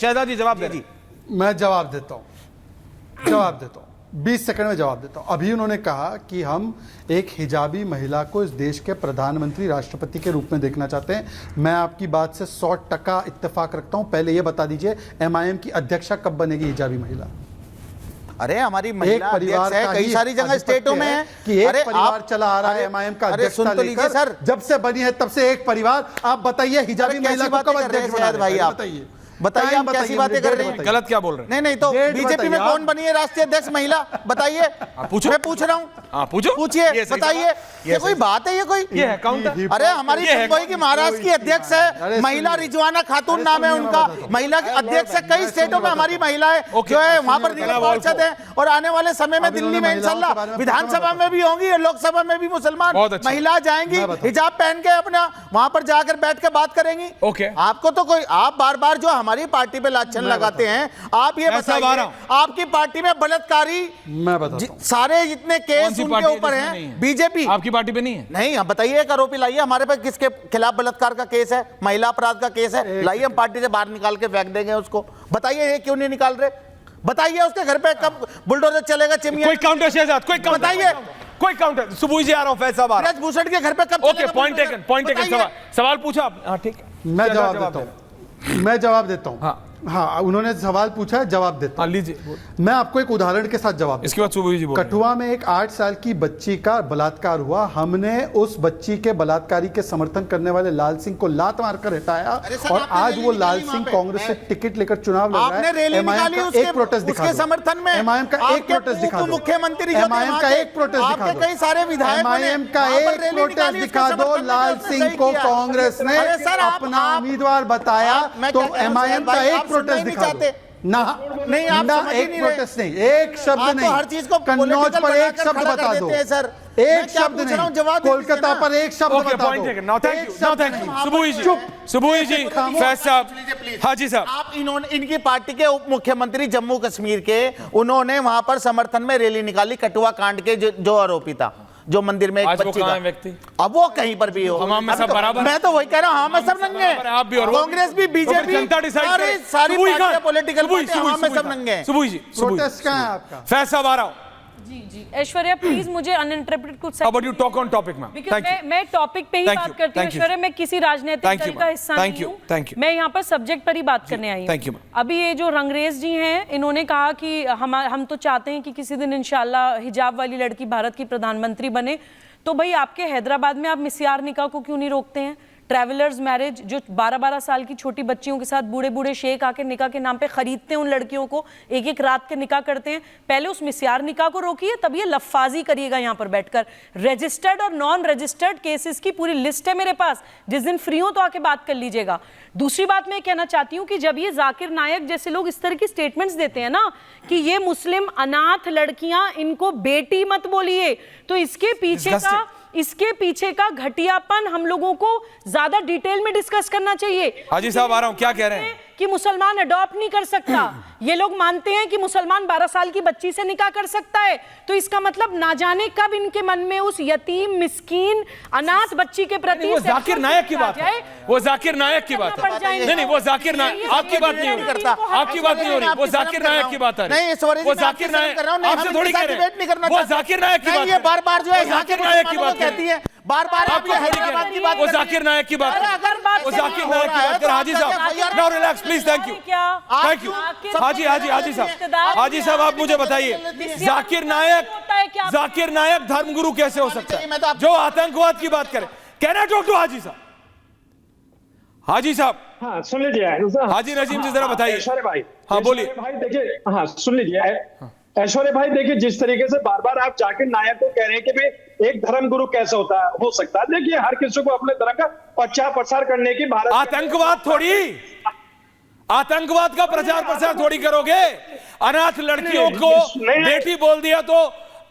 शहजाद जी जवाब दे। मैं जवाब देता हूं 20 सेकंड में जवाब देता हूं। अभी उन्होंने कहा कि हम एक हिजाबी महिला को इस देश के प्रधानमंत्री राष्ट्रपति के रूप में देखना चाहते हैं। मैं आपकी बात से 100% इत्तेफाक रखता हूं। पहले यह बता दीजिए एमआईएम की अध्यक्षा कब बनेगी हिजाबी महिला? अरे हमारी महिला अध्यक्ष है, कई सारी जगह स्टेटों में है कि एक परिवार चला आ रहा है एमआईएम का अध्यक्षता लेकर। सर जब से बनी है तब से एक परिवार। आप बताइए हिजाबी महिला को कब अध्यक्ष बना रहे हैं? बताइए आप कैसी बातें कर रहे हैं? गलत क्या बोल रहे हैं? नहीं तो बीजेपी में कौन बनी है राष्ट्रीय अध्यक्ष महिला? बताइए। पूछो। मैं पूछ रहा हूँ। पूछो, पूछिए, बताइए। ये कोई बात है? ये कोई ये है काउंटर? अरे हमारी मुंबई की महाराष्ट्र की अध्यक्ष है महिला, रिजवाना खातून नाम है उनका। महिला की अध्यक्ष है, कई स्टेटों में हमारी महिलाएं जो है वहां पर निगम पार्षद है। और आने वाले समय में दिल्ली में इंशाल्लाह विधानसभा में भी होंगी, लोकसभा में भी मुसलमान महिला जाएंगी, हिजाब पहन के अपना वहां पर जाकर बैठ के बात करेंगी। आपको तो कोई, आप बार बार जो हमारी पार्टी पे लाछन लगाते हैं, आप ये बताइए आपकी पार्टी में बलात्कारी सारे जितने केस उनके ऊपर हैं, बीजेपी आपकी पार्टी पे नहीं है? नहीं, आप बताइए एक आरोपी लाइए हमारे पे, किसके खिलाफ बलात्कार का केस है, महिला अपराध का केस है, लाइए हम पार्टी से बाहर निकाल के फेंक देंगे उसको। बताइए ये क्यों नहीं निकाल रहे? बताइए उसके घर पे कब बुलडोजर चलेगा? चिमनी कोई काउंटर शहजाद, कोई काउंटर बताइए, कोई काउंटर। सुबह जी आ रहा हूं फैसला बार ब्रजभूषण के घर पे कब? Okay, point taken. सवाल पूछा आप? हाँ ठीक है, मैं जवाब देता हूं। हाँ, उन्होंने सवाल पूछा है, जवाब देता हूं। लीजिए। मैं आपको एक उदाहरण के साथ जवाब, इसके बाद सुबह जी बोल। कठुआ में एक 8 साल की बच्ची का बलात्कार हुआ। हमने उस बच्ची के बलात्कारी के समर्थन करने वाले लाल सिंह को लात मारकर हटाया और आज वो लाल सिंह कांग्रेस से टिकट लेकर चुनाव लड़ रहा है। एमआईएम का एक प्रोटेस्ट दिखा, समर्थन में एमआईएम का एक प्रोटेस्ट दिखा, मुख्यमंत्री एमआईएम का एक प्रोटेस्ट दिखा दो, कई सारे विधायक एमआईएम का एक प्रोटेस्ट दिखा दो। लाल सिंह को कांग्रेस ने अपना उम्मीदवार बताया तो एमआईएम का एक प्रोटेस्ट दिखा दो। ना नहीं, आप ना एक प्रोटेस्ट नहीं, एक शब्द नहीं, हर चीज को कन्नौज पर एक शब्द बता दो सर, एक शब्द नहीं, कोलकाता पर एक शब्द बता दो। थैंक यू सुबह जी फैज साहब। हाजी साहब, आप इनकी पार्टी के उप मुख्यमंत्री जम्मू कश्मीर के, उन्होंने वहां पर समर्थन में रैली निकाली कठुआ कांड के जो आरोपी था, जो मंदिर में एक बच्ची का व्यक्ति, अब वो कहीं पर भी हो, में सब बराबर। मैं तो वही कह रहा हूँ, हाँ मैं सब नंगे हैं, आप भी और कांग्रेस भी, बीजेपी, सारी पॉलिटिकल पार्टियां में सब नंगे हैं। सुबह जी, प्रोटेस्ट कहाँ है आपका? फैज साहब आ रहा हूँ। जी ऐश्वर्या प्लीज मुझे अनइंटरप्टेड कुछ How about you talk on topic, ma'am? मैं टॉपिक पे ही बात करती हूँ ऐश्वर्या, मैं किसी राजनीतिक दल का हिस्सा नहीं हूँ, मैं यहाँ पर सब्जेक्ट पर ही बात करने आई हूँ। अभी ये जो रंगरेज जी हैं, इन्होंने कहा कि हम तो चाहते हैं कि किसी दिन इंशाल्लाह हिजाब वाली लड़की भारत की प्रधानमंत्री बने। तो भाई आपके हैदराबाद में आप मिस्यार निकाह को क्यों नहीं रोकते हैं? ट्रैवलर्स मैरिज, जो 12-12 साल की छोटी बच्चियों के साथ बूढ़े बूढ़े शेख आके निकाह के नाम पे खरीदते हैं उन लड़कियों को, एक एक रात के निकाह करते हैं। पहले उस मिस्यार निकाह को रोकिए, तब ये लफ्फाजी करिएगा यहाँ पर बैठकर। रजिस्टर्ड और नॉन रजिस्टर्ड केसेस की पूरी लिस्ट है मेरे पास, जिस दिन फ्री हो तो आके बात कर लीजिएगा। दूसरी बात मैं कहना चाहती हूँ कि जब ये जाकिर नायक जैसे लोग इस तरह की स्टेटमेंट्स देते हैं ना कि ये मुस्लिम अनाथ लड़कियां, इनको बेटी मत बोलिए, तो इसके पीछे का घटियापन हम लोगों को ज्यादा डिटेल में डिस्कस करना चाहिए। हाजी साहब आ रहा हूं, क्या कह रहे हैं? कि मुसलमान अडॉप्ट नहीं कर सकता, ये लोग मानते हैं कि मुसलमान 12 साल की बच्ची से निकाह कर सकता है, तो इसका मतलब ना जाने कब इनके मन में उस यतीम मिस्कीन अनाथ बच्ची के प्रति वो जाकिर नायक की बात है, वो जाकिर नायक की बात है। नहीं वो जाकिर नायक, आपकी बात नहीं हो रही, आपकी बात नहीं हो रही, वो जाकिर नायक की बात है। वो जाकिर नायक आपसे थोड़ी कह रहे हैं, वो जाकिर नायक की बात है। बार-बार जो है जाकिर नायक की बात कहती है, बार-बार आपको हैदराबाद की बात, वो जाकिर नायक की बात है, वो जाकिर नायक की बात कर। हाजी साहब now relax please, thank you हाजी साहब आप मुझे बताइए, जाकिर नायक धर्मगुरु कैसे हो सकता है जो आतंकवाद की बात करे? कैन आई टॉक टू हाजी साहब? हाजी साहब, हाँ सुन लीजिए, हाजी नजीम जी जरा बताइए। ऐश्वर्या भाई, हाँ बोलिए भाई, देखिए, हाँ सुन लीजिए ऐश्वर्या भाई, देखिए जिस तरीके से बार बार आप जाकिर नायक को कह रहे हैं कि भाई एक धर्मगुरु कैसे हो सकता है, देखिए हर किसी को अपने धर्म का प्रचार प्रसार करने की भारत, आतंकवाद का प्रचार प्रसार थोड़ी करोगे। अनाथ लड़कियों को बेटी बोल दिया तो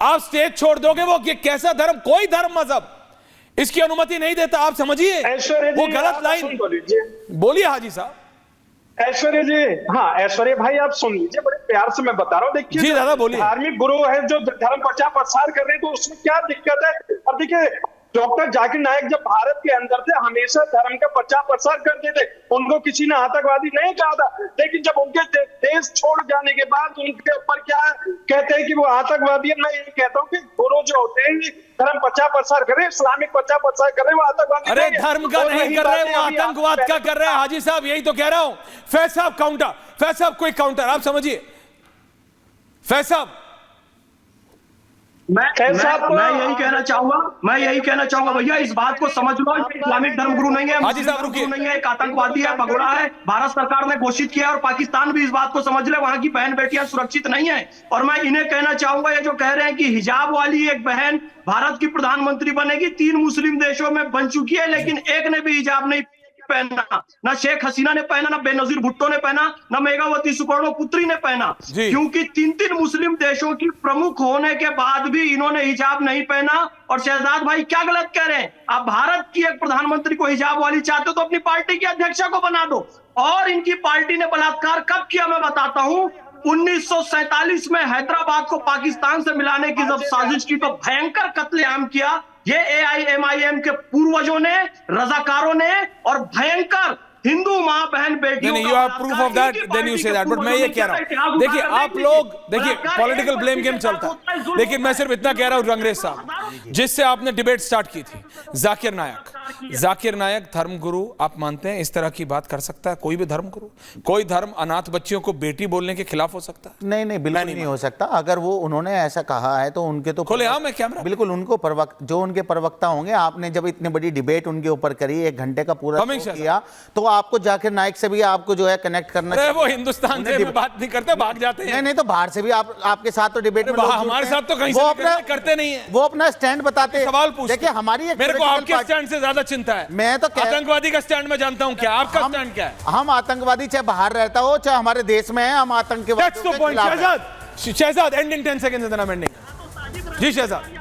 आप स्टेज छोड़ दोगे? वो कैसा धर्म, कोई धर्म मजहब इसकी अनुमति नहीं देता, आप समझिए वो गलत लाइन। बोलिए हाजी साहब। ऐश्वर्या जी, हाँ ऐश्वर्या भाई आप सुन लीजिए, बड़े प्यार से मैं बता रहा हूँ। देखिए जी दादा बोलिए। धार्मिक गुरु है जो धर्म प्रचार प्रसार कर रहे हैं, तो उसमें क्या दिक्कत है? और देखिए डॉक्टर जाकिर नायक जब भारत के अंदर थे हमेशा धर्म का प्रचार प्रसार करते थे, उनको किसी ने आतंकवादी नहीं कहा था। लेकिन जब उनके देश छोड़ जाने के बाद उनके ऊपर क्या कहते हैं कि वो आतंकवादी है। मैं ये कहता हूँ कि गुरु जो होते हैं धर्म प्रचार प्रसार करें, इस्लामिक प्रचार प्रसार करें, वो आतंकवादी अरे धर्म का नहीं कर रहे, वो आतंकवाद का कर रहे हैं। हाजी साहब यही तो कह रहा हूं। फैज साहब काउंटर, फैज साहब कोई काउंटर आप समझिए। फैज साहब मैं यही कहना चाहूंगा भैया, इस बात को समझ लो, इस्लामिक धर्मगुरु नहीं है, हाजी साहब रुकिए, नहीं है, एक आतंकवादी है, भगोड़ा है, भारत सरकार ने घोषित किया और पाकिस्तान भी इस बात को समझ ले, वहां की बहन बेटियां सुरक्षित नहीं है। और मैं इन्हें कहना चाहूंगा, ये जो कह रहे हैं कि हिजाब वाली एक बहन भारत की प्रधानमंत्री बनेगी, 3 मुस्लिम देशों में बन चुकी है, लेकिन एक ने भी हिजाब नहीं पहना, ना शेख हसीना ने पहना, ना बेनजीर भुट्टो ने पहना, ना मेघावती सुपर्णो पुत्री ने पहना, क्योंकि 3 मुस्लिम देशों की प्रमुख होने के बाद भी इन्होंने हिजाब नहीं पहना। और शहजाद भाई क्या गलत कह रहे हैं? आप भारत की एक प्रधानमंत्री को हिजाब वाली चाहते हो तो अपनी पार्टी की अध्यक्षा को बना दो। और इनकी पार्टी ने बलात्कार कब किया मैं बताता हूं। 1947 में हैदराबाद को पाकिस्तान से मिलाने की जब साजिश की तो भयंकर कत्लेआम किया। ये AIMIM के पूर्वजों ने, रजाकारों ने और भयंकर हिंदू मां बहन बेटियों you have proof of that, then you say that. But मैं ये कह रहा हूं, देखिए आप लोग देखिए पॉलिटिकल ब्लेम गेम चलता है, लेकिन मैं सिर्फ इतना कह रहा हूं रंगरेज साहब, जिससे आपने डिबेट स्टार्ट की थी, जाकिर नायक धर्मगुरु आप मानते हैं इस तरह की बात कर सकता है? कोई भी धर्मगुरु, कोई धर्म अनाथ बच्चियों को बेटी बोलने के खिलाफ हो सकता है? नहीं बिल्कुल नहीं हो सकता। अगर वो उन्होंने ऐसा कहा है तो उनके तो खुलेआम है कैमरा, बिल्कुल उनको जो उनके प्रवक्ता होंगे, आपने जब इतनी बड़ी डिबेट उनके ऊपर करी, 1 घंटे का पूरा किया, तो आपको जाकिर नायक से भी आपको जो है कनेक्ट करना चाहिए। वो हिंदुस्तान से बात नहीं करते, भाग जाते हैं। नहीं तो बाहर से भी आपके साथ तो डिबेट में हमारे साथ तो कहीं से करते नहीं है, वो अपना स्टैंड बताते, सवाल पूछते। देखिए हमारी मेरे को आपके स्टैंड से ज्यादा चिंता है। मैं तो आतंकवादी का स्टैंड में जानता हूं, क्या आपका स्टैंड क्या है? हम आतंकवादी चाहे बाहर रहता हो चाहे हमारे देश में है, हम आतंकवादी के खिलाफ हैं। शहजाद एंडिंग 10 सेकंड्स देना एंडिंग। जी शहजाद,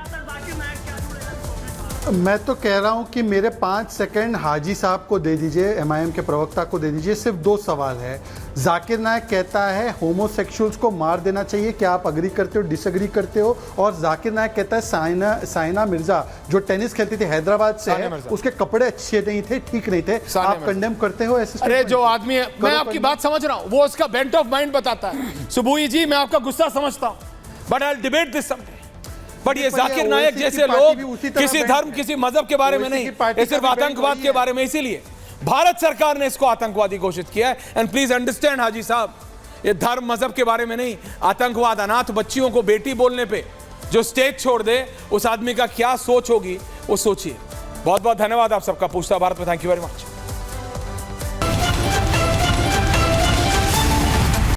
मैं तो कह रहा हूं कि मेरे 5 सेकंड हाजी साहब को दे दीजिए, MIM के प्रवक्ता को दे दीजिए। सिर्फ 2 सवाल है। जाकिर नायक कहता है होमोसेक्सुअल्स को मार देना चाहिए, क्या आप अग्री करते हो, डिसएग्री करते हो? और जाकिर नायक कहता है साइना मिर्जा जो टेनिस खेलती थी हैदराबाद से है, उसके कपड़े अच्छे नहीं थे, ठीक नहीं थे, आप कंडेम करते हो ऐसे? अरे जो आदमी है, मैं आपकी बात समझ रहा हूं, वो उसका बेंट ऑफ माइंड बताता है। सुबुई जी मैं आपका गुस्सा समझता हूं, but I will debate this someday. But ये जाकिर नायक जैसे लोग किसी धर्म किसी मजहब के बारे में नहीं, ये सिर्फ आतंकवाद के बारे में, इसीलिए भारत सरकार ने इसको आतंकवादी घोषित किया है। एंड प्लीज अंडरस्टैंड हाजी साहब, ये धर्म मजहब के बारे में नहीं, आतंकवाद, अनाथ बच्चियों को बेटी बोलने पे जो स्टेज छोड़ दे उस आदमी का क्या सोच होगी वो सोचिए। बहुत बहुत धन्यवाद आप सबका। पूछता भारत में, थैंक यू वेरी मच।